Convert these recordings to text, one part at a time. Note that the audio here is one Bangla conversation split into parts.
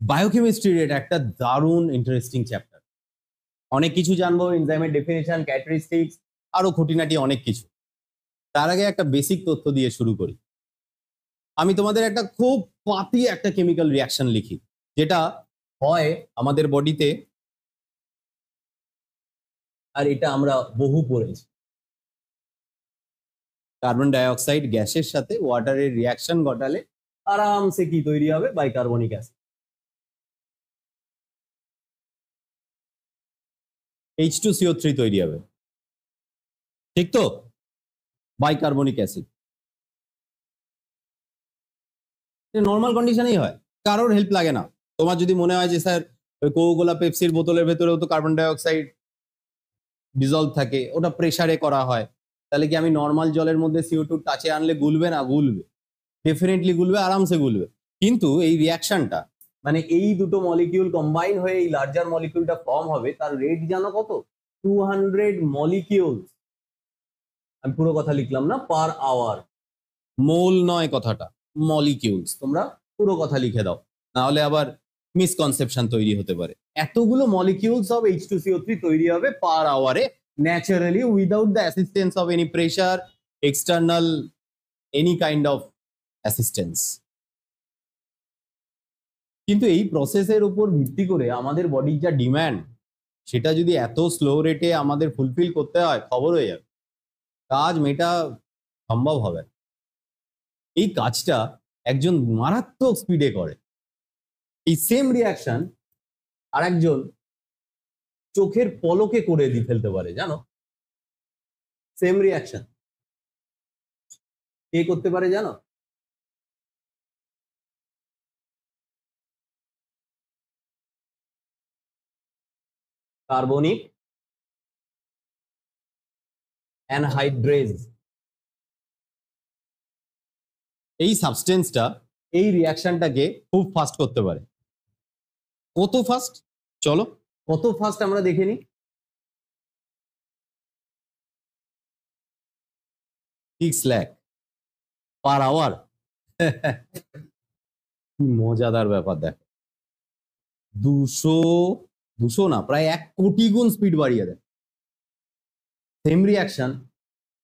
বায়োকেমিস্ট্রির এটা একটা দারুণ ইন্টারেস্টিং চ্যাপ্টার। অনেক কিছু জানবো, এনজাইমের ডেফিনেশন, ক্যারেক্টারিস্টিক্স, আরো খুঁটিনাটি অনেক কিছু। তার আগে একটা বেসিক তথ্য দিয়ে শুরু করি। আমি তোমাদের একটা খুব পাতি একটা কেমিক্যাল রিয়াকশন লিখি, যেটা হয় আমাদের বডিতে, আর এটা আমরা বহু পড়েছি। কার্বন ডাইঅক্সাইড গ্যাসের সাথে ওয়াটারের রিয়াকশন ঘটালে আরামসে কি তৈরি হবে? বাইকার্বনিক অ্যাসিড। H2CO3 তৈরি হবে, ঠিক তো? বাইকার্বনিক অ্যাসিড নর্মাল কন্ডিশনেই হয়, কারোর হেল্প লাগে না। তোমার যদি মনে হয় যে স্যার ওই কোকা-কোলা পেপসির বোতলের ভেতরেও তো কার্বন ডাইঅক্সাইড ডিজলভ থাকে, ওটা প্রেসারে করা হয়, তাহলে কি আমি নর্মাল জলের মধ্যে CO2 টাচে আনলে গুলবে না? গুলবে, ডেফিনেটলি গুলবে, আরামসে গুলবে। কিন্তু এই রিয়াকশনটা, মানে এই দুটো মলিকিউল কম্বাইন হয়ে এই লার্জার মলিকিউলটা ফর্ম হবে, তার রেট জানো কত? 200 মলিকিউলস। আমি পুরো কথা লিখলাম না, পার আওয়ার। মোল নয় কথাটা, মলিকিউলস। তোমরা পুরো কথা লিখে দাও, নাহলে আবার মিসকনসেপশন তৈরি হতে পারে। এতগুলো মলিকিউলস অফ H2CO3 তৈরি হবে পার আওয়ারে, naturally, without the assistance of any pressure, external any kind of assistance. কিন্তু এই প্রসেসের উপর ভিত্তি করে আমাদের বডির যা ডিম্যান্ড, সেটা যদি এত স্লো রেটে আমাদের ফুলফিল করতে হয়, খবর হয়ে যাবে, কাজ মেটা সম্ভব হবে না। এই কাজটা একজন মারাত্মক স্পিডে করে। এই সেম রিয়াকশন আর একজন চোখের পলকে করে দিয়ে ফেলতে পারে, জানো? সেম রিয়াকশন কে করতে পারে জানো? Carbonic anhydrous. এই সাবস্টেন্সটা এই রিয়াকশনটাকে খুব ফাস্ট করতে পারে। কত ফাস্ট? চলো কত ফাস্ট আমরা দেখে নিই। 6 লাখ পার আওয়ার। কি মজাদার ব্যাপার! দেখো, 200 না, প্রায় 1 কোটি গুণ স্পিড বাড়িয়ে দেয়। সেম রিয়াকশন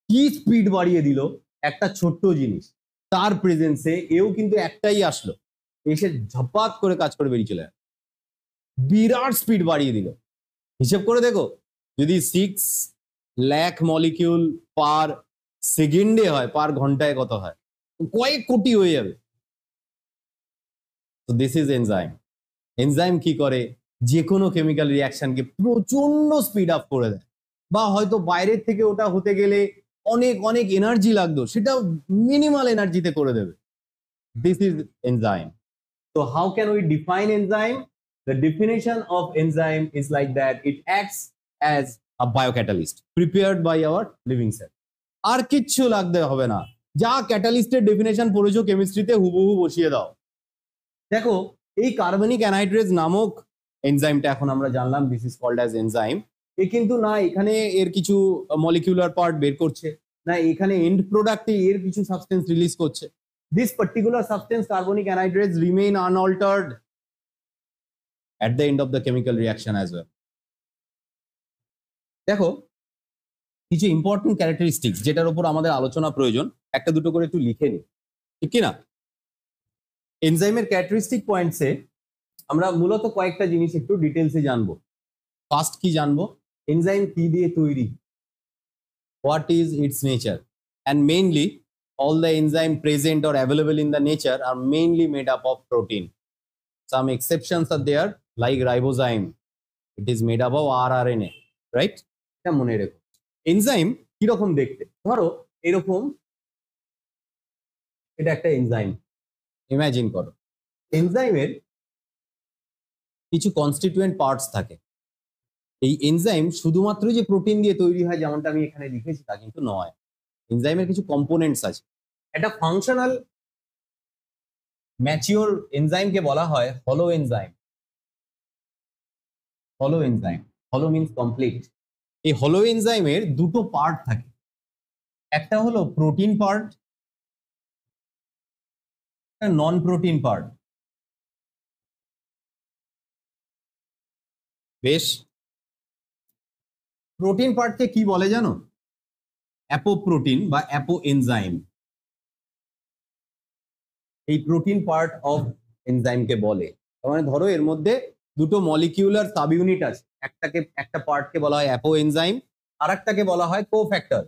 কি স্পিড বাড়িয়ে দিল একটা ছোট্ট জিনিস, তার প্রেজেন্সে এও কিন্তু একটাই আসলো, এসে ঝপাত করে কাজ করে বেরিয়ে চলে যায়। বিরাট স্পিড বাড়িয়ে দিল। হিসেব করে দেখো, যদি 6 লাখ মলিকিউল পার সেকেন্ডে হয়, পার ঘন্টায় কত হয়? কয়েক কোটি হয়ে যাবে। তো দিস ইজ এনজাইম। এনজাইম কি করে? যে কোনো কেমিক্যাল রিয়াকশনকে প্রচন্ড স্পিড আপ করে দেয়, বা হয়তো বাইরের থেকে ওটা হতে গেলে অনেক অনেক এনার্জি লাগতো, সেটা মিনিমাল এনার্জিতে করে দেবে। This is enzyme. So how can we define enzyme? The definition of enzyme is like that: it acts as a biocatalyst prepared by our living cell. আর কিচ্ছু লাগতে হবে না, যা ক্যাটালিস্টের ডেফিনেশন পড়েছো কেমিস্ট্রিতে হুবহু বসিয়ে দাও। দেখো, এই কার্বনিক অ্যানহাইড্রেজ নামক এনজাইমটা এখন আমরা জানলাম, this is called as enzyme. এ কিন্তু না এখানে এর কিছু মলিকিউলার পার্ট বের করছে, না এখানে এন্ড প্রোডাক্টে এর কিছু সাবস্টেন্স রিলিজ করছে। This particular substance, carbonic anhydrase, remain unaltered at the end of the chemical reaction as well. দেখো, কিছু ইম্পর্টেন্ট ক্যারেক্টারিস্টিক্স যেটার উপর আমাদের আলোচনা প্রয়োজন, একটা দুটো করে একটু লিখে নিই, ঠিক কি না? এনজাইমের ক্যারেক্টারিস্টিক পয়েন্টসে আমরা মূলত কয়েকটা জিনিস একটু ডিটেলসে জানবো। ফার্স্ট কি জানবো? এনজাইম কি দিয়ে তৈরি, what is it's nature, and mainly all the enzyme present or available in the nature are mainly made up of protein. Some exceptions are there, like ribozyme. It is made up of rRNA, right? এটা মনে রেখো। এনজাইম কিরকম দেখতে? ধরো এরকম, এটা একটা এনজাইম, ইমাজিন করো। এনজাইমের কিছু কনস্টিটিউয়েন্ট পার্টস থাকে। এই এনজাইম শুধুমাত্র যে প্রোটিন দিয়ে তৈরি হয় যেমনটা আমি এখানে লিখেছি তা কিন্তু নয়। এনজাইমের কিছু কম্পোনেন্টস আছে। একটা ফাংশনাল ম্যাচিওর এনজাইমকে বলা হয় হলো এনজাইম। হলো এনজাইম, হলো মিন্স কমপ্লিট। এই হলো এনজাইমের দুটো পার্ট থাকে, একটা হলো প্রোটিন পার্ট, একটা নন প্রোটিন পার্ট। বেশ, প্রোটিন পার্টকে কি বলে জানো? অ্যাপোপ্রোটিন বা অ্যাপো এনজাইম। এই প্রোটিন পার্ট অফ এনজাইমকে বলে। মানে ধরো এর মধ্যে দুটো মলিকিউলার সাব ইউনিট আছে, একটা পার্টকে বলা হয় অ্যাপো এনজাইম, আর একটাকে বলা হয় কোফ্যাক্টর।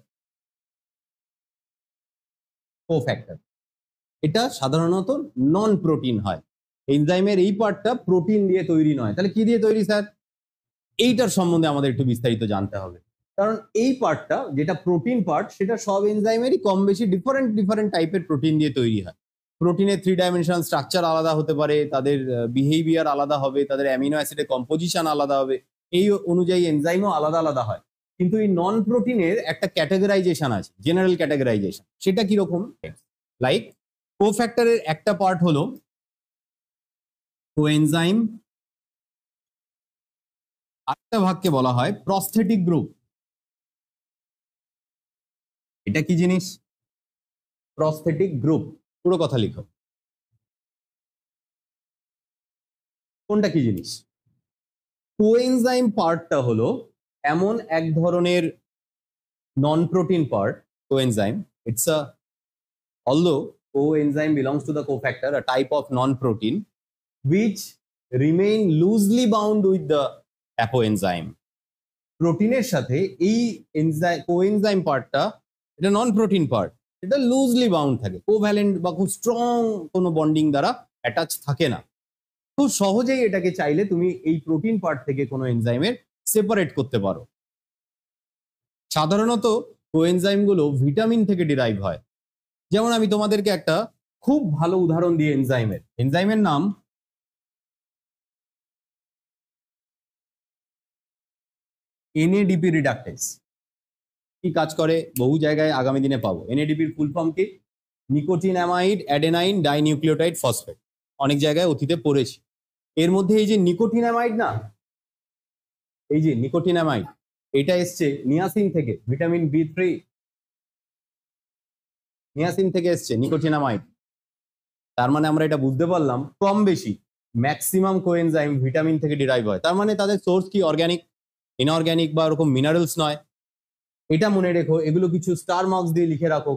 এটা সাধারণত নন প্রোটিন হয়। এনজাইমের এই পার্টটা প্রোটিন দিয়ে তৈরি নয়। তাহলে কি দিয়ে তৈরি স্যার? এইটার সম্বন্ধে আমাদের একটু বিস্তারিত জানতে হবে। কারণ এই পার্টটা যেটা প্রোটিন পার্ট, সেটা সব এনজাইমেরই কম বেশি ডিফারেন্ট টাইপের প্রোটিন দিয়ে তৈরি হয়। প্রোটিনের 3 ডাইমেনশন স্ট্রাকচার আলাদা হতে পারে, তাদের বিহেভিয়ার আলাদা হবে, তাদের অ্যামিনো অ্যাসিডের কম্পোজিশন আলাদা হবে, এই অনুযায়ী এনজাইমও আলাদা আলাদা হয়। কিন্তু এই নন প্রোটিনের একটা ক্যাটাগরাইজেশন আছে, জেনারেল ক্যাটাগরাইজেশন। সেটা কিরকম? লাইক কোফ্যাক্টরের একটা পার্ট হলো কোএনজাইম, আরেকটা ভাগকে বলা হয় প্রস্থেটিক গ্রুপ। এটা কি জিনিস? Prosthetic group. পুরো কথা লিখো, কোনটা কি জিনিস? কোএনজাইম পার্টটা হলো এমন এক ধরনের non protein part. Coenzyme, it's a although coenzyme belongs to the cofactor, a type of non-protein which remain loosely bound with the apoenzyme. প্রোটিনের সাথে এই কোএনজাইম পার্টটা, এটা নন প্রোটিন পার্ট, এটা লুজলি বাউন্ড থাকে, কোভ্যালেন্ট বা খুব স্ট্রং কোনো বন্ডিং দ্বারা অ্যাটাচ থাকে না। খুব সহজেই এটাকে চাইলে তুমি এই প্রোটিন পার্ট থেকে কোনো এনজাইমের সেপারেট করতে পারো। সাধারণত কোএনজাইম গুলো ভিটামিন থেকে ডিরাইভ হয়। যেমন আমি তোমাদেরকে একটা খুব ভালো উদাহরণ দিই এনজাইমের নাম এনএডিপি রিডাকটেজ। কি কাজ করে বহু জায়গায় আগামী দিনে পাবো। এনএডিপির ফুল ফর্ম কি? Nicotinamide adenine dinucleotide phosphate. অনেক জায়গায় অতীতে পড়েছি। এর মধ্যে এই যে নিকোটিনামাইড না, এই যে নিকোটিনামাইড, এটা এসছে নিয়াসিন থেকে, ভিটামিন B3 নিয়াসিন থেকে এসছে নিকোটিনামাইড। তার মানে আমরা এটা বুঝতে পারলাম কম বেশি ম্যাক্সিমাম কোএনজাইম ভিটামিন থেকে ডিরাইভ হয়। তার মানে তাদের সোর্স কি? অর্গানিক, ইনঅর্গানিক বা ওরকম মিনারেলস নয়। এটা মনে রেখো, এগুলো কিছু স্টার মার্কস দিয়ে লিখে রাখো।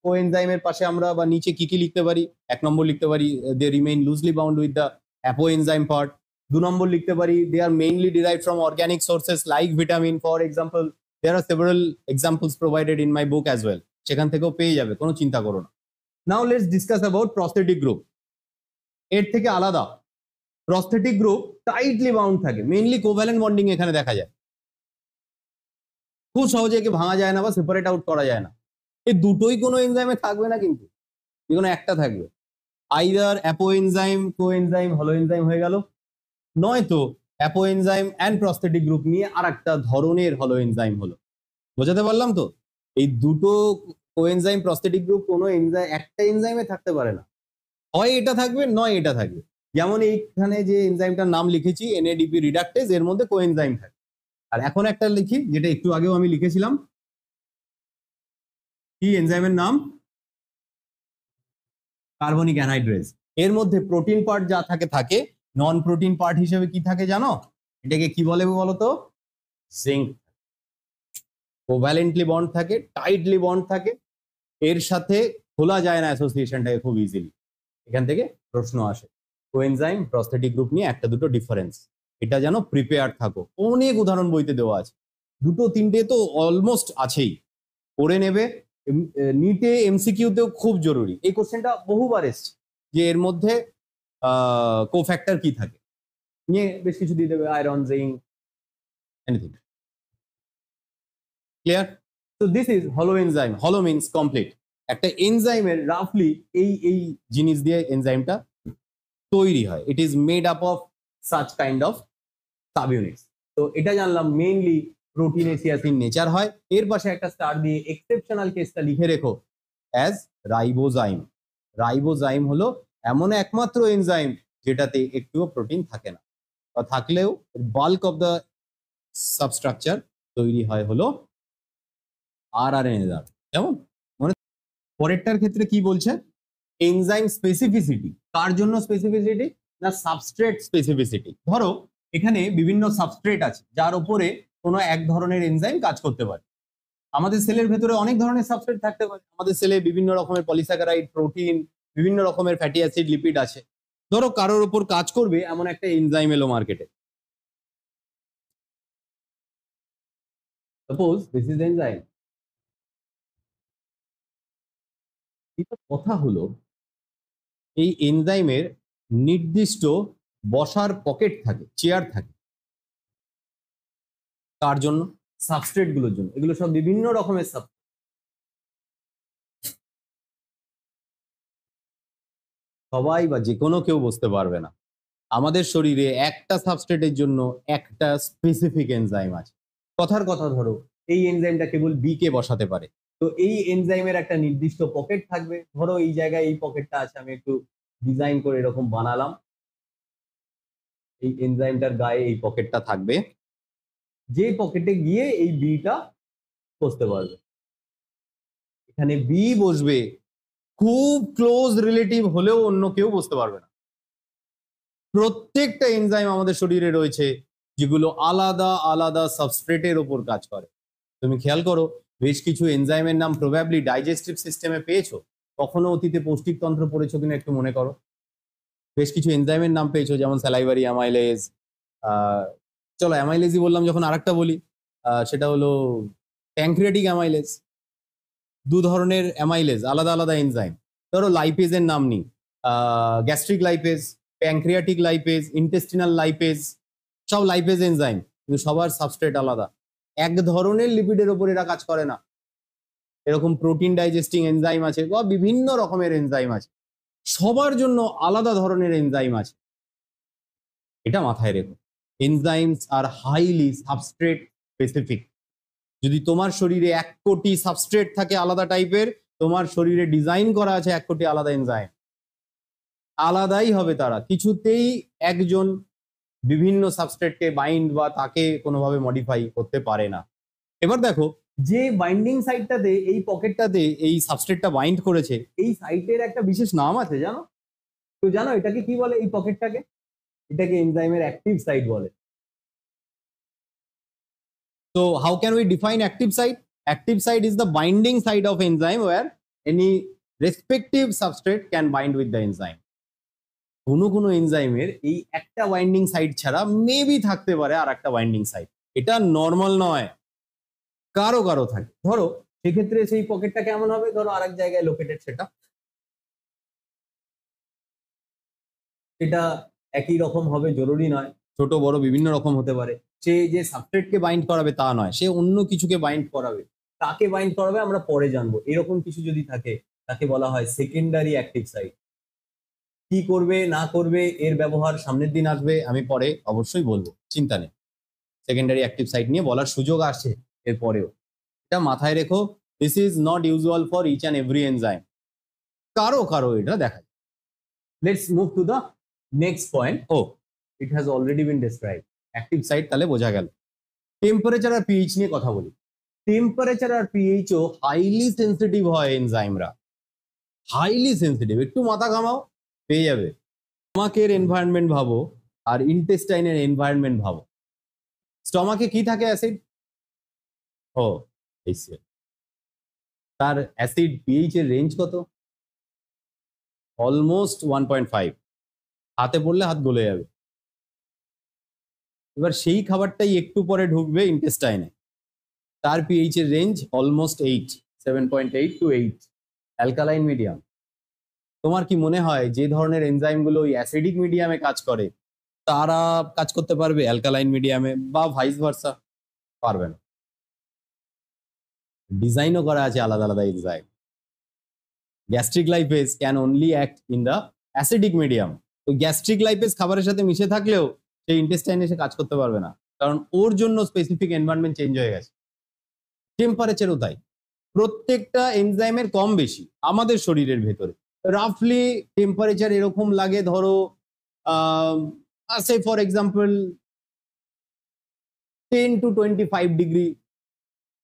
কোএনজাইমের পাশে আমরা বা নিচে কি কি লিখতে পারি? 1 নম্বর লিখতে পারি they remain loosely bound with the apoenzyme part. 2 নম্বর লিখতে পারি they are mainly derived from organic sources like vitamin. For example, there are several examples provided in my book as well. সেখান থেকেও পেয়ে যাবে, কোনো চিন্তা করো না। Now let's discuss about prosthetic group. এর থেকে আলাদা, প্রস্থেটিক গ্রুপ টাইটলি বাউন্ড থাকে, মেইনলি কোভ্যালেন্ট বন্ডিং এখানে দেখা যায়। খুব সহজে একে ভাঙা যায় না বা সেপারেট আউট করা যায় না। এই দুটোই কোনো এনজাইমে থাকবে না, কিন্তু যে কোনো একটা থাকবে। আইদার অ্যাপোএনজাইম কোএনজাইম হলোএনজাইম হয়ে গেল, নয়তো অ্যাপোএনজাইম অ্যান্ড প্রস্থেটিক গ্রুপ নিয়ে আর একটা ধরনের হলোএনজাইম হলো। বোঝাতে পারলাম তো? এই দুটো কোএনজাইম প্রস্থেটিক গ্রুপ কোনো এনজাইম একটা এনজাইমে থাকতে পারে না, হয় এটা থাকবে নয় এটা থাকবে। যেমন এইখানে যে এনজাইমটার নাম লিখেছি এনএডিপি রিডাকটেজ, এর মধ্যে কোএনজাইম থাকে। আর এখন একটা লিখি যেটা একটু আগেও আমি লিখেছিলাম, কি এনজাইমের নাম? Carbonic anhydrous. এর মধ্যে প্রোটিন পার্ট যা থাকে, নন প্রোটিন পার্ট হিসেবে কি থাকে জানো? এটাকে কি বলে বলতো? জিঙ্ক। কোভ্যালেন্টলি বন্ড থাকে, টাইটলি বন্ড থাকে, এর সাথে খোলা যায় না অ্যাসোসিয়েশনটাকে খুব ইজিলি। এখান থেকে প্রশ্ন আসে কোএনজাইম প্রস্থেটিক গ্রুপ নিয়ে একটা দুটো ডিফারেন্স, এটা যেন প্রিপেয়ার থাকো। অনেক উদাহরণ বইতে দেওয়া আছে, দুটো তিনটে তো অলমোস্ট আছেই, পড়ে নেবে। নিটে এমসিকিউতেও খুব জরুরি। এই কোশ্চেনটা বহুবার এসছে যে এর মধ্যে কোফ্যাক্টর কি থাকে, নিয়ে বেশ কিছু দিয়ে দেবে, আয়রন, জিঙ্ক, এনিথিং। ক্লিয়ার? তো দিস ইজ হলো এনজাইম। হলো মিনস কমপ্লিট। একটা এনজাইমের রাফলি এই জিনিস দিয়ে এনজাইমটা তৈরি হয়। It is made up of such kind of sub units. তো এটা জানলাম মেইনলি প্রোটিনেসিয়াস ইন নেচার হয়। এর পাশে একটা স্টার দিয়ে এক্সেপশনাল কেসটা লিখে রেখো অ্যাজ রাইবোজাইম। রাইবোজাইম হলো এমন একমাত্র এনজাইম যেটাতে একটুও প্রোটিন থাকে না, বা থাকলেও বাল্ক অফ দ্য সাবস্ট্রাকচার তৈরি হয় হলো আরআরএনএ দ্বারা। যেমন মানে পরেরটার ক্ষেত্রে কি বলছে? Enzyme specificity. কার জন্য স্পেসিফিসিটি? না সাবস্ট্রেট স্পেসিফিসিটি। ধরো এখানে বিভিন্ন সাবস্ট্রেট আছে যার উপরে কোনো এক ধরনের এনজাইম কাজ করতে পারে। আমাদের সেলের ভেতরে অনেক ধরনের সাবস্ট্রেট থাকতে পারে। আমাদের সেলে বিভিন্ন রকমের পলিস্যাকারাইড, প্রোটিন, বিভিন্ন রকমের ফ্যাটি অ্যাসিড, লিপিড আছে। ধরো কারোর উপর কাজ করবে এমন একটা এনজাইম এলো মার্কেটে। Suppose this is enzyme. কথা হলো এই এনজাইমের নির্দিষ্ট বসার পকেট থাকে, চেয়ার থাকে। কার জন্য? সাবস্ট্রেট গুলোর জন্য। এগুলো সব বিভিন্ন রকমের সাবস্ট্রেট। সবাই বা যে কোনো কেউ বসতে পারবে না। আমাদের শরীরে একটা সাবস্ট্রেটের জন্য একটা স্পেসিফিক এনজাইম আছে। কথার কথা ধরো এই এনজাইমটা কেবল বি কে বসাতে পারে। তো এই এনজাইমের একটা নির্দিষ্ট পকেট থাকবে। ধরো এই জায়গায় এই পকেটটা আছে, আমি একটু ডিজাইন করে এরকম বানালাম। এই এনজাইমটার গায়ে এই পকেটটা থাকবে, যে পকেটে গিয়ে এই বিটা বসতে পারবে। এখানে বি বসবে, খুব ক্লোজ রিলেটিভ হলেও অন্য কেউ বসতে পারবে না। প্রত্যেকটা এনজাইম আমাদের শরীরে রয়েছে যেগুলো আলাদা আলাদা সাবস্ট্রেটের উপর কাজ করে। তুমি খেয়াল করো, বেশ কিছু এনজাইমের নাম প্রবাবলি ডাইজেস্টিভ সিস্টেমে পেয়েছো। কখনো অতীতে পৌষ্টিকতন্ত্র পড়েছো কিনা একটু মনে করো। বেশ কিছু এনজাইমের নাম পেয়েছো, যেমন স্যালাইভারি অ্যামাইলেজ। চলো অ্যামাইলেজই বললাম, যখন আরেকটা বলি সেটা হলো প্যানক্রিয়াটিক অ্যামাইলেজ। দু ধরনের অ্যামাইলেজ, আলাদা আলাদা এনজাইম। ধরো লাইপেজের নাম নিই, gastric lipase, pancreatic lipase, intestinal lipase, সব লাইপেজ এনজাইম, কিন্তু সবার সাবস্ট্রেট আলাদা। এক ধরনের লিপিডের উপর এরা কাজ করে না। এরকম প্রোটিন ডাইজেস্টিং এনজাইম আছে বা বিভিন্ন রকমের এনজাইম আছে, সবার জন্য আলাদা ধরনের এনজাইম আছে। এটা মাথায় রেখো, enzymes are highly substrate specific. যদি তোমার শরীরে 1 কোটি সাবস্ট্রেট থাকে আলাদা টাইপের, তোমার শরীরে ডিজাইন করা আছে 1 কোটি আলাদা এনজাইম। আলাদাই হবে তারা, কিছুতেই একজন বিভিন্ন সাবস্ট্রেটকে বাইন্ড বা তাকে কোনোভাবে মডিফাই করতে পারে না। এবার দেখো, যে বাইন্ডিং সাইটটাতে এই পকেটটাতে এই সাবস্ট্রেটটা বাইন্ড করেছে, এই সাইটের একটা বিশেষ নাম আছে, জানো? তো জানো এটাকে কি বলে? এই পকেটটাকে, এটাকে এনজাইমের অ্যাক্টিভ সাইট বলে। So how can we define active site? Active site is the binding site of enzyme where any respective substrate can bind with the enzyme. কোনো এনজাইমের এই একটা বাইন্ডিং সাইট ছাড়া মেবি থাকতে পারে আর একটা বাইন্ডিং সাইট। এটা নর্মাল নয়, কারো কারো থাকে। ধরো সেক্ষেত্রে সেই পকেটটা কেমন হবে? ধরো আরেক জায়গায় লোকেটেড, সেটা একই রকম হবে জরুরি নয়, ছোট বড় বিভিন্ন রকম হতে পারে। সে যে সাবস্ট্রেটকে বাইন্ড করাবে তা নয়, সে অন্য কিছুকে বাইন্ড করাবে। কাকে বাইন্ড করাবে আমরা পরে জানবো। এরকম কিছু যদি থাকে তাকে বলা হয় সেকেন্ডারি অ্যাক্টিভ সাইট। কি করবে না করবে এর ব্যবহার সামনের দিন আসবে, আমি পরে অবশ্যই বলবো, চিন্তা নেই। সেকেন্ডারি অ্যাক্টিভ সাইট নিয়ে বলার সুযোগ আসছে এরপরেও। এটা মাথায় রেখো, this is not usual for each and every enzyme. কারো কারো এটা দেখা যায়। Let's move to the next point. ও, it has already been describe. Active site তাহলে বোঝা গেল। টেম্পারেচার আর পিএইচ নিয়ে কথা বলি। টেম্পারেচার আর পিএইচও হাইলি সেন্সিটিভ হয় এনজাইমরা, হাইলি সেন্সিটিভ। একটু মাথা ঘামাও, পেয়ে যাবে। স্টমাকের এনভায়রনমেন্ট ভাবো আর ইন্টেস্টাইনের এনভায়রনমেন্ট ভাবো। স্টমাকে কি থাকে? অ্যাসিড। ও, HCl। তার অ্যাসিড পিএইচ এর রেঞ্জ কত? অলমোস্ট 1.5। হাতে পড়লে হাত গলে যাবে। এবার সেই খাবারটাই একটু পরে ঢুকবে ইন্টেস্টাইনে, তার পিএইচ এর range almost 8, 7.8 to 8। Alkaline medium. তোমার কি মনে হয় যে ধরনের এনজাইমগুলো ওই অ্যাসিডিক মিডিয়ামে কাজ করে তারা কাজ করতে পারবে অ্যালকালাইন মিডিয়ামে, বা ভাইস ভার্সা? পারবে না। ডিজাইনও করা আছে আলাদা আলাদা enzyme. Gastric lipase can only act in the acidic medium. তো গ্যাস্ট্রিক লাইপেজ খাবারের সাথে মিশে থাকলেও সেই ইন্টেস্টাইনে এসে কাজ করতে পারবে না, কারণ ওর জন্য স্পেসিফিক এনভায়রনমেন্ট চেঞ্জ হয়ে গেছে। টেম্পারেচারও তাই। প্রত্যেকটা এনজাইমের কম বেশি আমাদের শরীরের ভেতরে রাফলি টেম্পারেচার এরকম লাগে, ধরো সে ফর এক্সাম্পল 10 to 25 ডিগ্রি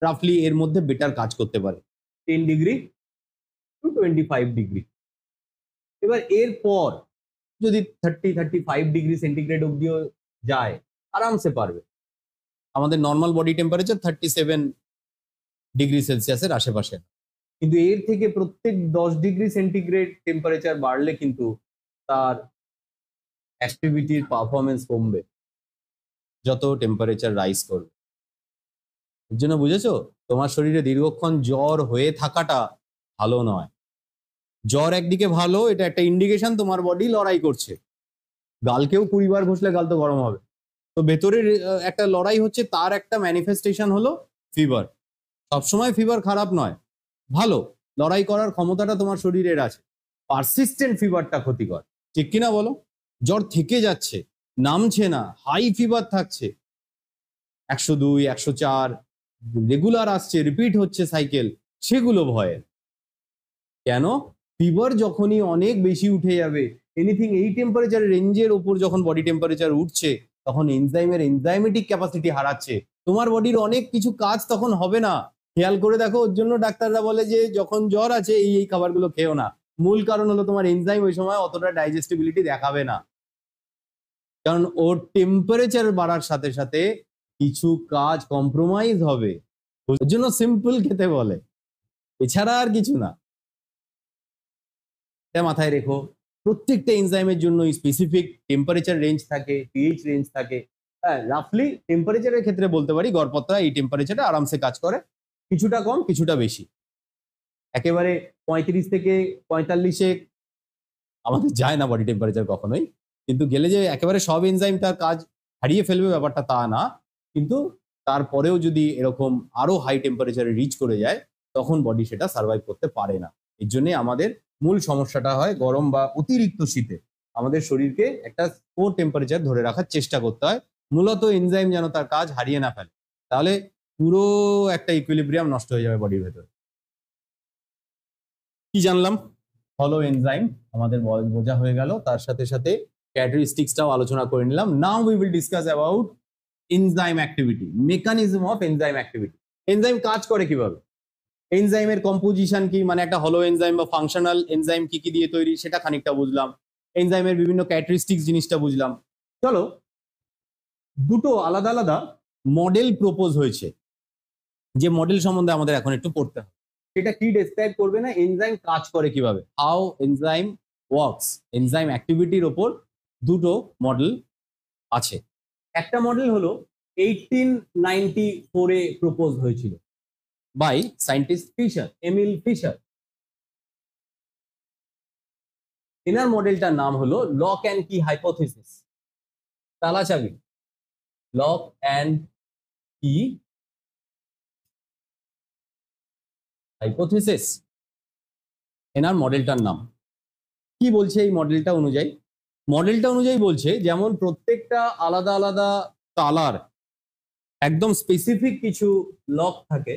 রাফলি এর মধ্যে বেটার কাজ করতে পারে। 10 ডিগ্রি to 25 ডিগ্রি। এবার এরপর যদি 30-35 ডিগ্রি সেন্টিগ্রেড অব্দিও যায়, আরামসে পারবে। আমাদের নর্মাল বডি টেম্পারেচার 37 ডিগ্রি সেলসিয়াসের আশেপাশে, কিন্তু এর থেকে প্রত্যেক 10 ডিগ্রি সেন্টিগ্রেড টেম্পারেচার বাড়লে কিন্তু তার অ্যাক্টিভিটির পারফরমেন্স কমবে যত টেম্পারেচার রাইজ করবে। এর জন্য বুঝেছো, তোমার শরীরে দীর্ঘক্ষণ জ্বর হয়ে থাকাটা ভালো নয়। জ্বর একদিকে ভালো, এটা একটা ইন্ডিকেশন তোমার বডি লড়াই করছে। গালকেও 20 বার ঘষলে গাল তো গরম হবে, তো ভেতরের একটা লড়াই হচ্ছে, তার একটা ম্যানিফেস্টেশন হলো ফিভার। সবসময় ফিভার খারাপ নয়, ভালো। লড়াই করার ক্ষমতাটা তোমার শরীরের আছে। পারসিস্টেন্ট ফিভারটা ক্ষতিকর, ঠিক কিনা বলো? জ্বর থেকে যাচ্ছে, নামছে না, হাই ফিভার থাকছে, 102, 104 রেগুলার আসছে, রিপিট হচ্ছে সাইকেল, সেগুলো ভয়ের। কেন? ফিভার যখনই অনেক বেশি উঠে যাবে, এনিথিং এই টেম্পারেচার রেঞ্জের ওপর যখন বডি টেম্পারেচার উঠছে, তখন এনজাইমেটিক ক্যাপাসিটি হারাচ্ছে, তোমার বডির অনেক কিছু কাজ তখন হবে না। খেয়াল করে দেখো, ওর জন্য ডাক্তাররা বলে যে যখন জ্বর আছে এই খাবারগুলো খেও না। মূল কারণ হলো তোমার এনজাইম ওই সময় অতটা ডাইজেস্টিবিলিটি দেখাবে না, কারণ ওর টেম্পারেচার বাড়ার সাথে সাথে কিছু কাজ কম্প্রোমাইজ হবে। ওর জন্য সিম্পল খেতে বলে, এছাড়া আর কিছু না। এটা মাথায় রেখো। প্রত্যেকটা এনজাইমের জন্য স্পেসিফিক টেম্পারেচার রেঞ্জ থাকে, পিএইচ রেঞ্জ থাকে। হ্যাঁ, রাফলি টেম্পারেচারের ক্ষেত্রে বলতে পারি গড়পত্তা এই টেম্পারেচারে আরামসে কাজ করে, কিছুটা কম কিছুটা বেশি। একেবারে 35 থেকে 45-এ আমাদের যায় না বডি টেম্পারেচার কখনোই, কিন্তু গেলে যে একেবারে সব এনজাইম তার কাজ হারিয়ে ফেলবে ব্যাপারটা তা না, কিন্তু তারপরেও যদি এরকম আরো হাই টেম্পারেচারে রিচ করে যায়, তখন বডি সেটা সার্ভাইভ করতে পারে না। এর জন্য আমাদের মূল সমস্যাটা হয় গরম বা অতিরিক্ত শীতে আমাদের শরীরকে একটা কোর টেম্পারেচার ধরে রাখার চেষ্টা করতে হয়, মূলত এনজাইম যেন তার কাজ হারিয়ে না ফেলে, তাহলে পুরো একটা ইকুইলিব্রিয়াম নষ্ট হয়ে যাবে বডির ভেতরে। কি জানলাম? হলো এনজাইম আমাদের বোঝা হয়ে গেল, তার সাথে সাথে ক্যারেক্টারিস্টিক্সটাও আলোচনা করে নিলাম। Now we will discuss about enzyme activity, mechanism of enzyme activity. Enzyme কাজ করে কিভাবে, এনজাইমের কম্পোজিশন কি, মানে একটা হলো এনজাইম বা ফাংশনাল এনজাইম কি কি দিয়ে তৈরি সেটা খানিকটা বুঝলাম, এনজাইমের বিভিন্ন ক্যারেক্টারিস্টিক্স জিনিসটা বুঝলাম। চলো, দুটো আলাদা আলাদা মডেল প্রপোজ হয়েছে, যে মডেল সম্বন্ধে আমাদের এখন একটু পড়তে হবে। সেটা কি ডেসক্রাইব করবে না এনজাইম কাজ করে কিভাবে, হাউ এনজাইম ওয়ার্কস, এনজাইম অ্যাক্টিভিটির ওপর দুটো মডেল আছে। একটা মডেল হলো 1894-এ প্রপোজ হয়েছিল by scientist Fischer, Emil Fischer. এনার মডেলটার নাম হলো লক অ্যান্ড কি হাইপোথিসিস, তালাচাবি, লক অ্যান্ড কি হাইপোথিসিস, এনার মডেলটার নাম। কি বলছে এই মডেলটা অনুযায়ী? মডেলটা অনুযায়ী বলছে যেমন প্রত্যেকটা আলাদা আলাদা তালার একদম স্পেসিফিক কিছু লক থাকে,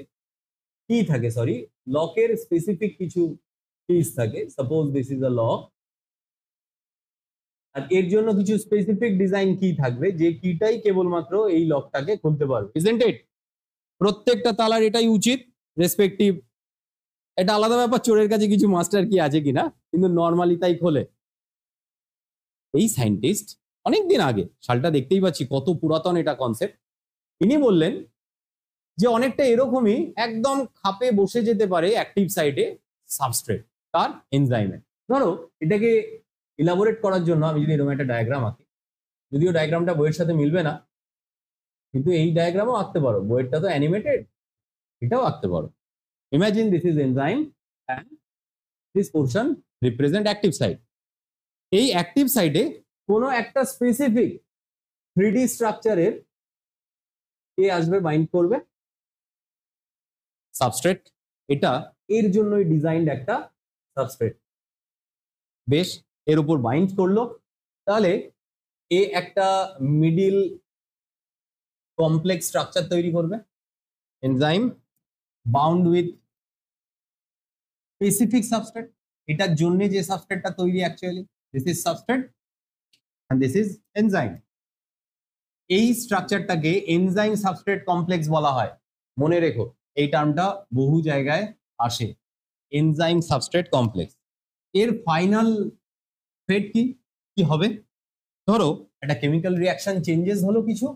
কি থাকে সরি, লকের স্পেসিফিক কিছু কিজ থাকে। Suppose this is a lock, আর এর জন্য কিছু স্পেসিফিক ডিজাইন কি থাকবে, যে কিটাই কেবলমাত্র এই লকটাকে খুলতে পারবে, ইজন্ট ইট? প্রত্যেকটা তালার এটাই উচিত রেসপেক্টিভ। এটা আলাদা ব্যাপার চোরের কাছে কিছু মাস্টার কি আছে কিনা, কিন্তু নর্মালি তাই খোলে। এই সায়েন্টিস্ট অনেকদিন আগে, সালটা দেখতেই পাচ্ছি কত পুরাতন এটা কনসেপ্ট, ইনি বললেন যে অনেকটা এরকমই একদম খাপে বসে যেতে পারে অ্যাক্টিভ সাইটে সাবস্ট্রেট তার এনজাইমে। ধরো এটাকে ইলাবোরেট করার জন্য আমি যদি এরকম একটা ডায়াগ্রাম আঁকি, যদিও ডায়াগ্রামটা বইয়ের সাথে মিলবে না, কিন্তু এই ডায়াগ্রামও আঁকতে পারো, বইয়েরটা তো অ্যানিমেটেড, এটাও আঁকতে পারো। Imagine this is enzyme and this portion represent active site. এই অ্যাক্টিভ সাইটে কোনো একটা স্পেসিফিক 3D স্ট্রাকচারের কে আসবে, বাইন্ড করবে, সাবস্ট্রেট। এটা এর জন্যই ডিজাইনড একটা সাবস্ট্রেট। বেশ, এর উপর বাইন্ড করলো, তাহলে এ একটা মিডিল কমপ্লেক্স স্ট্রাকচার তৈরি করবে। Enzyme bound with specific substrate, এটার জন্য যে সাবস্ট্রেটটা তৈরি actually this is substrate and this is enzyme. এই স্ট্রাকচারটাকে এনজাইম সাবস্ট্রেট কমপ্লেক্স বলা হয়। মনে রেখো এই টার্মটা বহু জায়গায় আসে, এনজাইম সাবস্ট্রেট কমপ্লেক্স। এর ফাইনাল ফেট কি কি হবে? ধরো একটা কেমিক্যাল রিয়াকশন চেঞ্জেস হলো কিছু,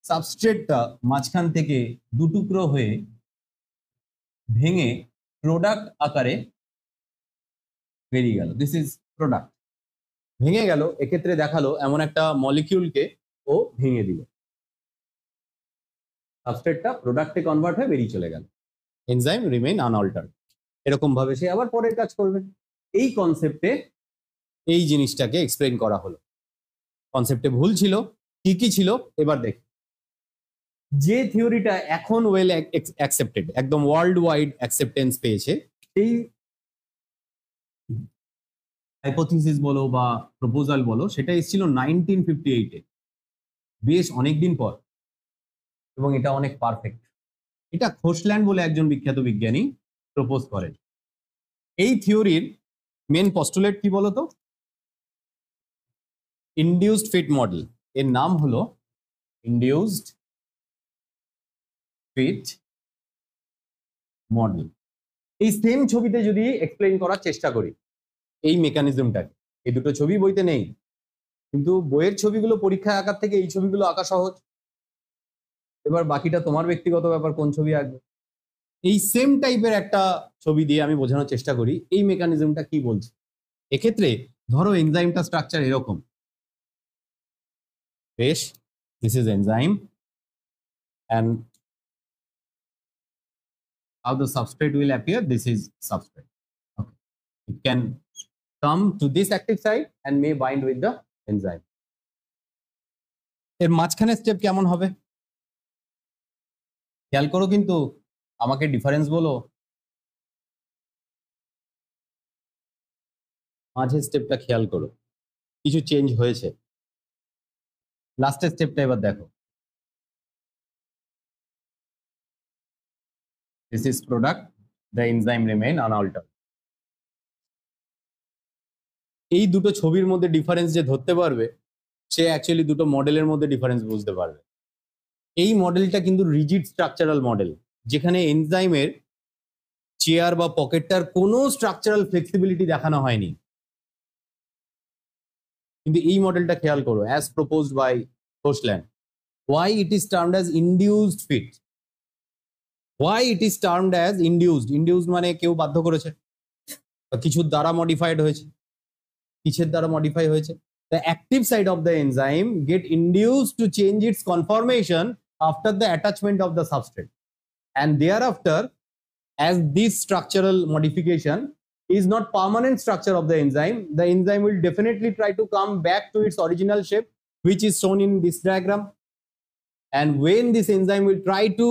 সাবস্ট্রেটটা মাঝখান থেকে দুটুকরো হয়ে ভেঙে প্রোডাক্ট আকারে বেরিয়ে গেল, দিস ইজ প্রোডাক্ট। ভেঙে গেল, এক্ষেত্রে দেখালো এমন একটা মলিকিউলকে ও ভেঙে দিল, সাবস্ট্রেটটা প্রোডাক্টে কনভার্ট হয়ে বেরিয়ে চলে গেল, এনজাইম রিমেইন আনঅল্টার্ড। এরকম ভাবে সে আবার পরের কাজ করবে। এই কনসেপ্টে এই জিনিসটাকে এক্সপ্লেইন করা হলো। কনসেপ্টে ভুল ছিল, কি কি ছিল এবার দেখ। যে থিওরিটা এখন ওয়েল অ্যাকসেপ্টেড, একদম ওয়ার্ল্ড ওয়াইড অ্যাকসেপ্টেন্স পেয়েছে, সেই হাইপোথিসিস বলো বা প্রপোজাল বলো, সেটা এসেছিল 1958-এ, বেশ অনেকদিন পর, এবং এটা অনেক পারফেক্ট। এটা খোসল্যান্ড বলে একজন বিখ্যাত বিজ্ঞানী প্রপোজ করেন। এই থিওরির মেন পস্টুলেট কি বলতো? Induced fit model. এর নাম হলো ইনডিউসড ফিট মডেল। এই সেম ছবিতে যদি এক্সপ্লেইন করার চেষ্টা করি এই মেকানিজমটাকে, এই দুটো ছবি বইতে নেই, কিন্তু বইয়ের ছবিগুলো পরীক্ষায় আঁকার থেকে এই ছবিগুলো আঁকা সহজ। এবার বাকিটা তোমার ব্যক্তিগত ব্যাপার, কোন ছবি আঁকবে। এই সেম টাইপের একটা ছবি দিয়ে আমি বোঝানোর চেষ্টা করি এই মেকানিজমটা কি বলছে। এক্ষেত্রে ধরো এনজাইমটা স্ট্রাকচার এরকম, বেশ, this is enzyme and how the substrate will appear, this is substrate. Okay, it can come to this active site and may bind with the enzyme. এর মাঝখানে স্টেপ কেমন হবে খেয়াল করো, কিন্তু আমাকে ডিফারেন্স বলো। মাঝের স্টেপটা খেয়াল করো, কিছু চেঞ্জ হয়েছে। লাস্টের স্টেপটা এবার দেখো, this is product, the enzyme remain unaltered. এই দুটো ছবির মধ্যে ডিফারেন্স যে ধরতে পারবে সে অ্যাকচুয়ালি দুটো মডেলের মধ্যে ডিফারেন্স বুঝতে পারবে। এই মডেলটা কিন্তু রিজিড স্ট্রাকচারাল মডেল, যেখানে এনজাইমের চেয়ার বা পকেটটার কোনো স্ট্রাকচারাল ফ্লেক্সিবিলিটি দেখানো হয়নি। কিন্তু এই মডেলটা খেয়াল করো, as proposed by Koshland. Why it is termed as induced fit? Why it is termed as induced? Induced মানে কেউ বাধ্য করেছে, কিছুর দ্বারা মডিফাইড হয়েছে। কিসের দ্বারা মডিফাই হয়েছে? The active side of the enzyme get induced to change its conformation after the attachment of the substrate, and thereafter, as this structural modification is not permanent structure of the enzyme will definitely try to come back to its original shape, which is shown in this diagram. And when this enzyme will try to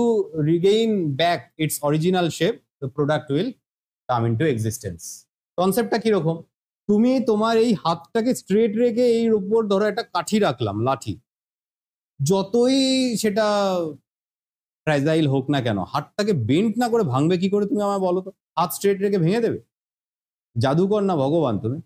regain back its original shape, the product will come into existence. কনসেপ্টটা কি রকম? তুমি তোমার এই হাতটাকে স্ট্রেট রেখে এর উপর ধরো একটা কাঠি রাখলাম, লাঠি, যতই সেটা ফ্র্যাজাইল হোক না কেন, হাতটাকে বেন্ড না করে ভাঙবে কি করে তুমি আমায় বলো তো? হাত স্ট্রেট রেখে ভেঙে দেবে? জাদুকর না ভগবান তুমি?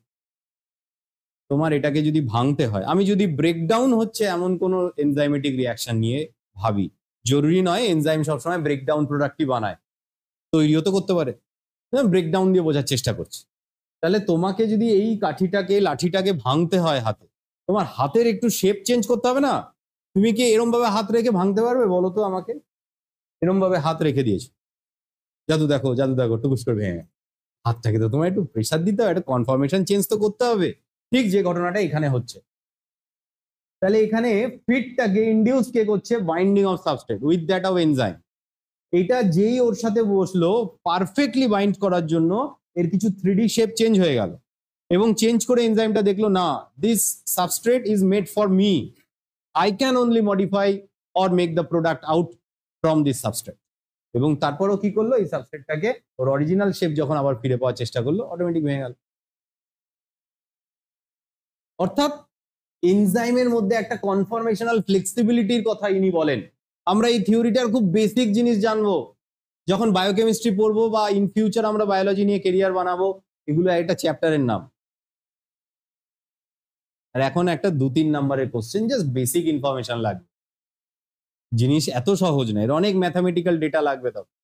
তোমার এটাকে যদি ভাঙতে হয়, আমি যদি ব্রেকডাউন হচ্ছে এমন কোনো এনজাইমেটিক রিয়াকশন নিয়ে ভাবি, জরুরি নয় এনজাইম সবসময় ব্রেকডাউন প্রোডাক্টই বানায়, তৈরিও তো করতে পারে। ব্রেকডাউন দিয়ে বোঝার চেষ্টা করছি। তাহলে তোমাকে যদি এই কাঠিটাকে, লাঠিটাকে ভাঙতে হয় হাতে, তোমার হাতের একটু শেপ চেঞ্জ করতে হবে না? তুমি কি এরম ভাবে হাত রেখে ভাঙতে পারবে বলো তো আমাকে? এরম ভাবে হাত রেখে দিয়েছো, জাদু দেখো জাদু দেখো, টুকুস করে ভেঙে। হাতটাকে তো তোমার একটু প্রেসার দিতে হবে, একটা কনফর্মেশন চেঞ্জ তো করতে হবে। ঠিক যে ঘটনাটা এখানে হচ্ছে। তাহলে এখানে ফিটটাকে ইনডিউস কে করছে? Binding of substrate with that of enzyme. এটা যেই ওর সাথে বসলো পারফেক্টলি বাইন্ড করার জন্য, এর কিছু 3D শেপ চেঞ্জ হয়ে গেল, এবং চেঞ্জ করে এনজাইমটা দেখলো না, this substrate is made for me, I can only modify or make the product out from this substrate. এবং তারপরও কি করলো? এই সাবস্ট্রেটটাকে ওর অরিজিনাল শেপ যখন আবার ফিরে পাওয়ার চেষ্টা করলো, অটোমেটিক ভেঙে গেল। অর্থাৎ এনজাইমের মধ্যে একটা কনফরমেশনাল ফ্লেক্সিবিলিটির কথা ইনি বলেন। আমরা এই থিওরিটার খুব বেসিক জিনিস জানবো যখন বায়োকেমিস্ট্রি পড়বো, বা ইন ফিউচার আমরা বায়োলজি নিয়ে কেরিয়ার বানাবো, এগুলো একটা চ্যাপ্টারের নাম। আর এখন একটা 2-3 নাম্বারের কোশ্চেন, জাস্ট বেসিক ইনফরমেশন লাগবে। জিনিস এত সহজ না, এর অনেক ম্যাথামেটিক্যাল ডেটা লাগবে তখন।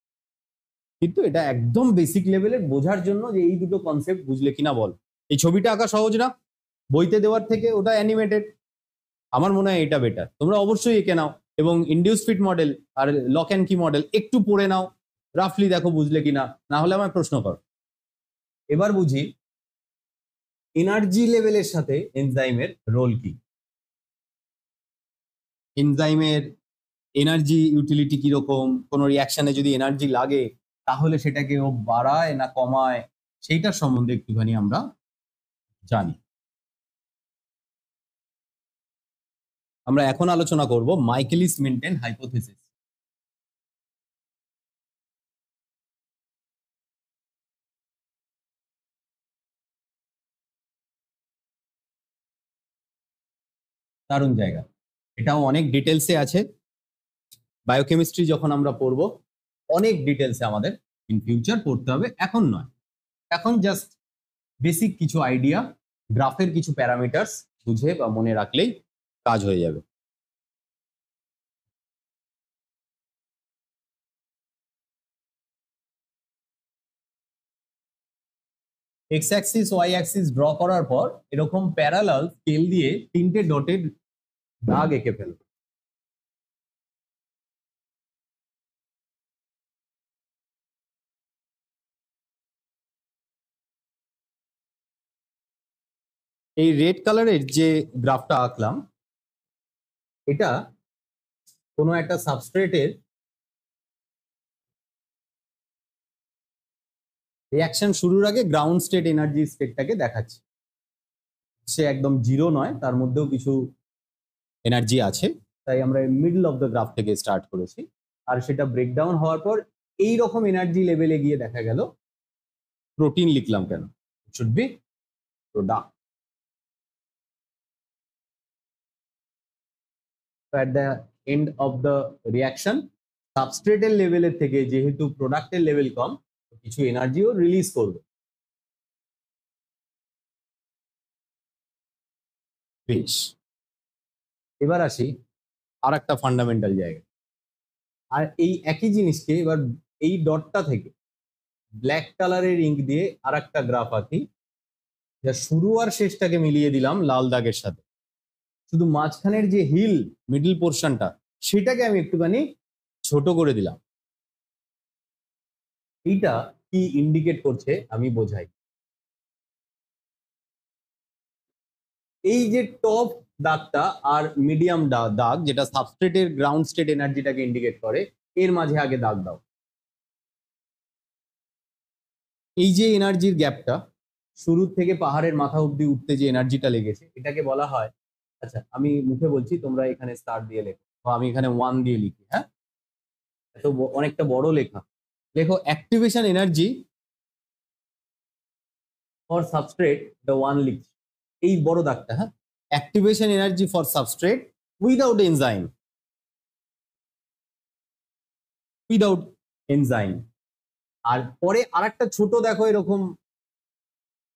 কিন্তু এটা একদম বেসিক লেভেলের বোঝার জন্য যে এই দুটো কনসেপ্ট বুঝলে কিনা বল। এই ছবিটা আঁকা সহজ না বইতে দেওয়ার থেকে? ওটা অ্যানিমেটেড, আমার মনে হয় এটা বেটার। তোমরা অবশ্যই এঁকে নাও, এবং ইনডিউস ফিট মডেল আর লক অ্যান্ড কি মডেল একটু পড়ে নাও, রাফলি দেখো বুঝলে কিনা, না হলে আমায় প্রশ্ন করো। এবার বুঝি এনার্জি লেভেলের সাথে এনজাইমের রোল কি। এনজাইমের এনার্জি ইউটিলিটি কিরকম, কোনো রিয়াকশনে যদি এনার্জি লাগে তাহলে সেটাকে ও বাড়ায় না কমায়, সেইটার সম্বন্ধে একটুখানি আমরা জানি। আমরা এখন আলোচনা করব মাইকেলিস মেন্টেন হাইপোথিসিস। দারুণ জায়গা, এটাও অনেক ডিটেলসে আছে। বায়োকেমিস্ট্রি যখন আমরা পড়ব অনেক ডিটেলসে আমাদের ইন ফিউচার পড়তে হবে, এখন নয়। এখন জাস্ট বেসিক কিছু আইডিয়া, গ্রাফের কিছু প্যারামিটার্স বুঝে বা মনে রাখলেই কাজ হয়ে যাবে। X axis Y axis draw করার পর এরকম প্যারালাল স্কেল দিয়ে 3টে ডটের দাগ এঁকে ফেলব। এই রেড কালারের যে গ্রাফটা আঁকলাম এটা কোনো একটা সাবস্ট্রেটের রিয়াকশন শুরুর আগে গ্রাউন্ড স্টেট এনার্জি স্টেটটাকে দেখাচ্ছে। সে একদম জিরো নয়, তার মধ্যেও কিছু এনার্জি আছে, তাই আমরা মিডল অফ দ্য গ্রাফ থেকে স্টার্ট করেছি। আর সেটা ব্রেকডাউন হওয়ার পর এই রকম এনার্জি লেভেলে গিয়ে দেখা গেল প্রোটিন লিখলাম কেন, should be product. at the end of the reaction সাবস্ট্রেটের লেভেলের থেকে যেহেতু প্রোডাক্টের লেভেল কম, কিছু এনার্জিও রিলিজ করবে। বেশ, এবার আসি আর একটা ফান্ডামেন্টাল জায়গা। আর এই একই জিনিসকে এবার এই ডটটা থেকে ব্ল্যাক কালারের ইঙ্ক দিয়ে আর একটা গ্রাফ আঁকি, যা শুরু আর শেষটাকে মিলিয়ে দিলাম লাল দাগের সাথে, শুধু মাঝখানের যে হিল মিডল পোর্শনটা সেটাকে আমি একটুখানি ছোট করে দিলাম। এইটা কি ইন্ডিকেট করছে আমি বোঝাই। এই যে টপ দাগটা আর মিডিয়াম দাগ যেটা সাবস্ট্রেটের গ্রাউন্ড স্টেট এনার্জিটাকে ইন্ডিকেট করে, এর মাঝে আগে দাগ দাও। এই যে এনার্জির গ্যাপটা শুরু থেকে পাহাড়ের মাথা অব্দি উঠতে যে এনার্জিটা লেগেছে, এটাকে বলা হয়, আচ্ছা আমি মুখে বলছি, তোমরা এখানে স্টার দিয়ে লেখো, আমি এখানে 1 দিয়ে লিখি। হ্যাঁ, এত অনেকটা বড় লেখা, লেখো activation energy for substrate, the 1 লিখছি, এই বড় দাগটা। হ্যাঁ, activation energy for substrate without enzyme, without enzyme. আর পরে আরেকটা ছোট দেখো এরকম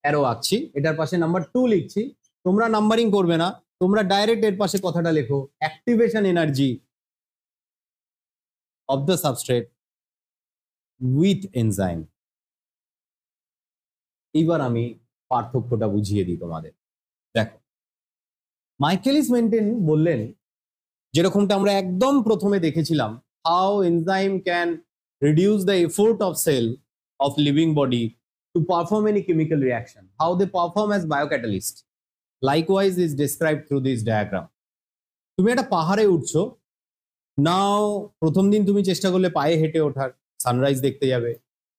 অ্যারো আঁকছি, এটার পাশে নাম্বার 2 লিখছি। তোমরা নাম্বারিং করবে না, তোমরা ডাইরেক্ট এর পাশে কথাটা লেখো, activation energy of the substrate with enzyme. এইবার আমি পার্থক্যটা বুঝিয়ে দিই তোমাদের। দেখো, মাইকেলিস মেন্টেন বললেন, যেরকমটা আমরা একদম প্রথমে দেখেছিলাম, how enzyme can reduce the effort of cell of living body to perform any chemical reaction, how they perform as biocatalyst likewise is described through this diagram. তুমি একটা পাহাড়ে উঠছো, নাও প্রথম দিন তুমি চেষ্টা করলে পায়ে হেঁটে ওঠার, সানরাইজ দেখতে যাবে,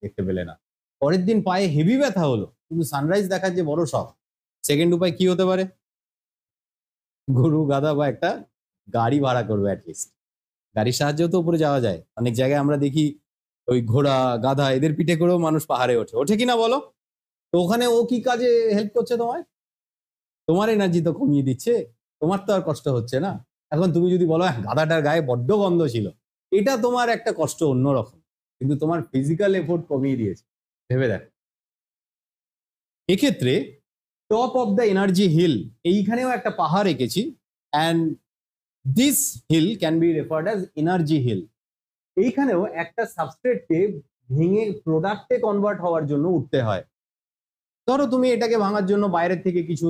দেখতে পেলে না। পরের দিন পায়ে হেভি ব্যথা হলো, কিন্তু সানরাইজ দেখার যে বড় শখ, সেকেন্ড উপায় কি হতে পারে? গরু গাধা বা একটা গাড়ি ভাড়া করবে, অ্যাটলিস্ট গাড়ির সাহায্যেও তো উপরে যাওয়া যায়। অনেক জায়গায় আমরা দেখি ওই ঘোড়া গাধা এদের পিঠে করেও মানুষ পাহাড়ে ওঠে, ওঠে কিনা বলো? তো ওখানে ও কি কাজে হেল্প করছে তোমায়? তোমার এনার্জি তো কমিয়ে দিচ্ছে, তোমার তো আর কষ্ট হচ্ছে না। এখন তুমি যদি বলো গাধাটার গায়ে বড্ড গন্ধ ছিল, এটা তোমার একটা কষ্ট অন্যরকম, কিন্তু তোমার ফিজিক্যাল এফোর্ট কমিয়ে দিয়েছে, ভেবে দেখো। এক্ষেত্রে top of the energy hill, এইখানেও একটা পাহাড় এঁকেছি, and this hill can be referred as energy hill. এইখানেও একটা সাবস্ট্রেটকে ভেঙে প্রোডাক্টে কনভার্ট হওয়ার জন্য উঠতে হয়। ধরো তুমি এটাকে ভাঙার জন্য বাইরের থেকে কিছু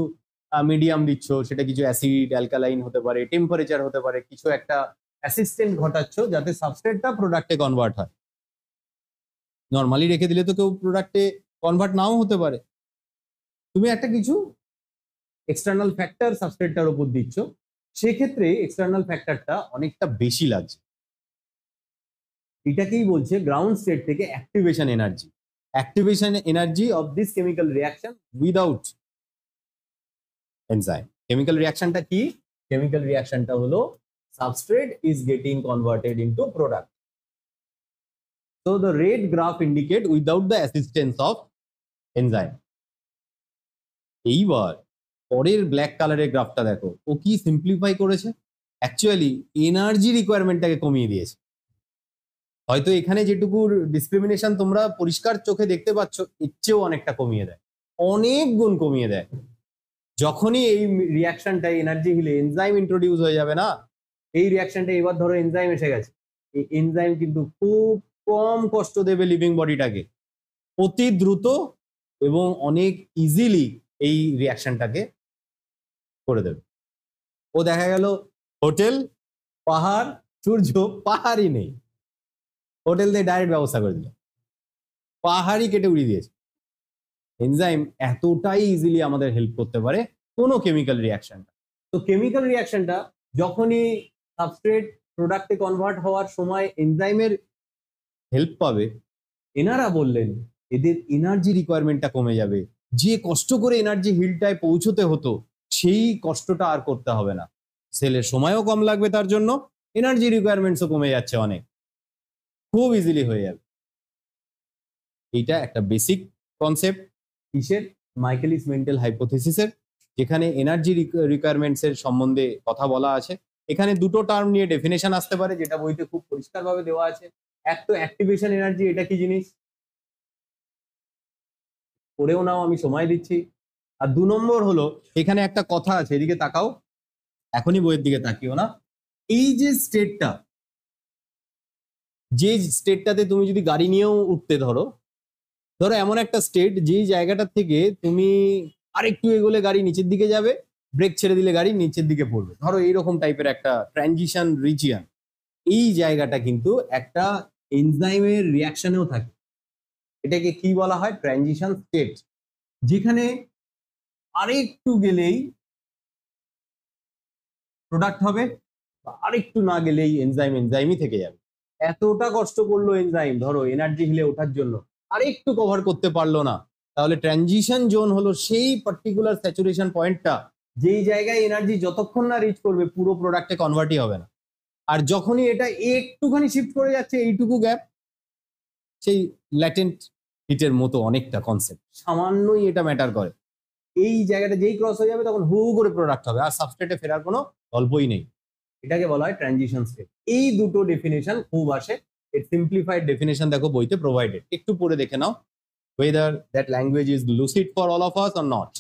মিডিয়াম দিচ্ছ, সেটা কিছু অ্যাসিড অ্যালকালাইন হতে পারে, টেম্পারেচার হতে পারে, কিছু একটা অ্যাসিস্ট্যান্ট ঘটাচ্ছ যাতে সাবস্ট্রেটটা প্রোডাক্টে কনভার্ট হয়। নর্মালি রেখে দিলে তো কেউ প্রোডাক্টে কনভার্ট নাও হতে পারে। তুমি একটা কিছু এক্সটার্নাল ফ্যাক্টর সাবস্ট্রেটটার উপর দিচ্ছ, সেক্ষেত্রে এক্সটার্নাল ফ্যাক্টরটা অনেকটা বেশি লাগছে। এটাকেই বলছে গ্রাউন্ড স্টেট থেকে activation energy. Activation energy of this chemical reaction without enzyme. Chemical রিয়াকশনটা কি? কেমিক্যাল রিয়াকশনটা হলো substrate is getting converted into product. So the red graph indicate without the assistance of enzyme. এইবার পরের ব্ল্যাক কালারের গ্রাফটা দেখো, ও কি সিম্পলিফাই করেছে, অ্যাকচুয়ালি এনার্জি রিকোয়ারমেন্টটাকে কমিয়ে দিয়েছে। হয়তো এখানে যেটুকু ডিসক্রিমিনেশন তোমরা পরিষ্কার চোখে দেখতে পাচ্ছ, এর চেয়েও অনেকটা কমিয়ে দেয়, অনেক গুণ কমিয়ে দেয়। যখনই এই রিয়াকশনটা এনার্জি হিলে এনজাইম ইন্ট্রোডিউস হয়ে যাবে না, এই রিয়াকশনটা এবার ধরো এনজাইম এসে গেছে, এই এনজাইম কিন্তু খুব কম কষ্ট দেবে লিভিং বডিটাকে, অতি দ্রুত এবং অনেক ইজিলি এই রিয়াকশনটাকে করে দেবে। ও দেখা গেল হোটেল, পাহাড়, সূর্য, পাহাড়ই নেই, হোটেল দিয়ে ডাইরেক্ট ব্যবস্থা করে দিল, পাহাড়ই কেটে উড়িয়ে দিয়েছে। এনজাইম এতটাই ইজিলি আমাদের হেল্প করতে পারে কোনো কেমিক্যাল রিয়াকশনটা। তো কেমিক্যাল রিয়াকশনটা যখনই সাবস্ট্রেট প্রোডাক্টে কনভার্ট হওয়ার সময় এনজাইমের হেল্প পাবে, এনারা বললেন এদের এনার্জি রিকোয়ারমেন্টটা কমে যাবে। যে কষ্ট করে এনার্জি হিলটায় পৌঁছতে হতো, সেই কষ্টটা আর করতে হবে না, সেলের সময়ও কম লাগবে, তার জন্য এনার্জি রিকোয়ারমেন্টসও কমে যাচ্ছে অনেক, খুব ইজিলি হয়ে যাবে। এইটা একটা বেসিক কনসেপ্ট কিসের? মাইকেলিস মেন্টেল হাইপোথিসিসের, যেখানে এনার্জি রিকোয়ারমেন্টস এর সম্বন্ধে কথা বলা আছে। এখানে দুটো টার্ম নিয়ে ডেফিনেশন আসতে পারে, যেটা বইতে খুব পরিষ্কারভাবে দেওয়া আছে। এক তো অ্যাক্টিভেশন এনার্জি, এটা কি জিনিস পড়েও নাও, আমি সময় দিচ্ছি। আর 2 নম্বর হলো, এখানে একটা কথা আছে, এদিকে তাকাও, এখনই বইয়ের দিকে তাকিও না। এই যে স্টেটটা, যে স্টেটটাতে তুমি যদি গাড়ি নিয়েও উঠতে ধরো এমন একটা স্টেট, যেই জায়গাটা থেকে তুমি আরেকটু এগোলে গাড়ি নিচের দিকে যাবে, ব্রেক ছেড়ে দিলে গাড়ি নিচের দিকে পড়বে, ধরো এইরকম টাইপের একটা ট্রানজিশন রিজিয়ন। এই জায়গাটা কিন্তু একটা এনজাইমের রিয়াকশনেও থাকে, এটাকে কি বলা হয়? ট্রানজিশন স্টেট, যেখানে আরেকটু গেলেই প্রোডাক্ট হবে, বা আরেকটু না গেলেই এনজাইমই থেকে যাবে। এতটা কষ্ট করলো এনজাইম ধরো এনার্জি হিলে ওঠার জন্য, আরেকটু কভার করতে পারলো না, তাহলে ট্রানজিশন জোন হলো সেই পার্টিকুলার স্যাচুরেশন পয়েন্টটা, যেই জায়গায় এনার্জি যতক্ষণ না রিচ করবে পুরো প্রোডাক্টে কনভার্টই হবে না। আর যখনই এটা একটুখানি শিফট করে যাচ্ছে, এইটুকু গ্যাপ, সেই ল্যাটেন্ট হিটের মতো অনেকটা কনসেপ্ট, সামান্যই এটা ম্যাটার করে। এই জায়গাটা যেই ক্রস হয়ে যাবে, তখন হু করে প্রোডাক্ট হবে, আর সাবস্ট্রেটে ফেরার কোনো গল্পই নেই। এটাকে বলা হয় ট্রানজিশন স্টেট। এই দুটো ডেফিনেশন খুব আসে, এর সিম্পলিফাইড ডেফিনেশন দেখো বইতে প্রোভাইডেড, একটু পড়ে দেখে নাও, whether that language is lucid for all of us or not.